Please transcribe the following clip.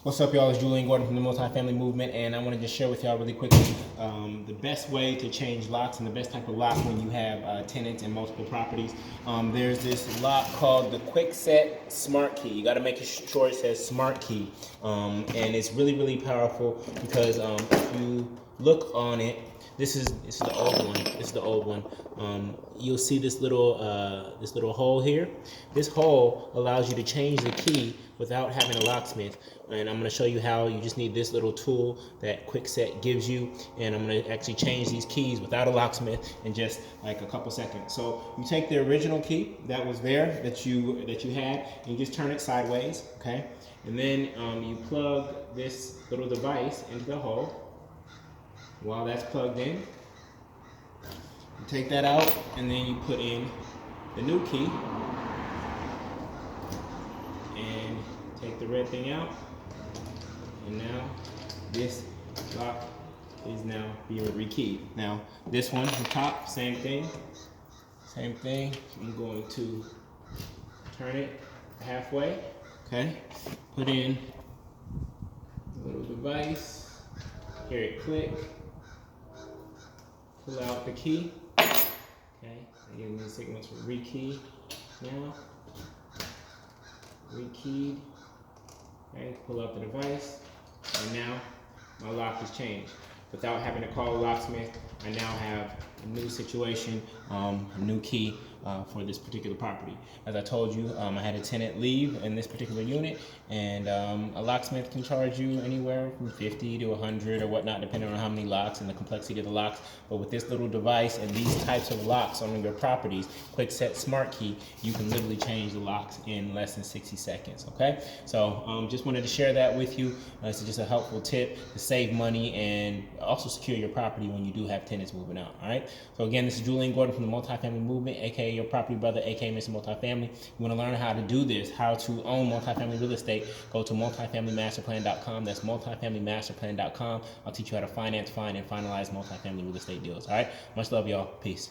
What's up, y'all? It's Jullien from the Multifamily Movement, and I want to just share with y'all really quickly the best way to change locks and the best type of lock when you have tenants in multiple properties. There's this lock called the Quick Set Smart Key. You got to make sure it says Smart Key, and it's really, really powerful because if you look on it, this is the old one. This is the old one. You'll see this little hole here. This hole allows you to change the key without having a locksmith. And I'm going to show you how. You just need this little tool that Quickset gives you, and I'm going to actually change these keys without a locksmith in just like a couple seconds. So you take the original key that was there that you had, and you just turn it sideways, okay? And then you plug this little device into the hole. While that's plugged in, you take that out, and then you put in the new key and take the red thing out, and now this lock is now being rekeyed. Now this one, the top, same thing. I'm going to turn it halfway, okay? Put in the little device, hear it click. Pull out the key. Okay, give me the signal to rekey now. Rekeyed. Okay, pull out the device, and now my lock has changed. Without having to call a locksmith, I now have a new situation, a new key for this particular property. As I told you, I had a tenant leave in this particular unit, and a locksmith can charge you anywhere from 50 to 100 or whatnot, depending on how many locks and the complexity of the locks. But with this little device and these types of locks on your properties, Quick Set Smart Key, you can literally change the locks in less than 60 seconds, okay? So just wanted to share that with you. It's just a helpful tip to save money and also secure your property when you do have tenants moving out, all right? So again, this is Jullien from the Multifamily Movement, aka your property brother, aka Mr. Multifamily. You want to learn how to do this, how to own multifamily real estate, go to multifamilymasterplan.com. That's multifamilymasterplan.com. I'll teach you how to finance, find, and finalize multifamily real estate deals, all right? Much love, y'all. Peace.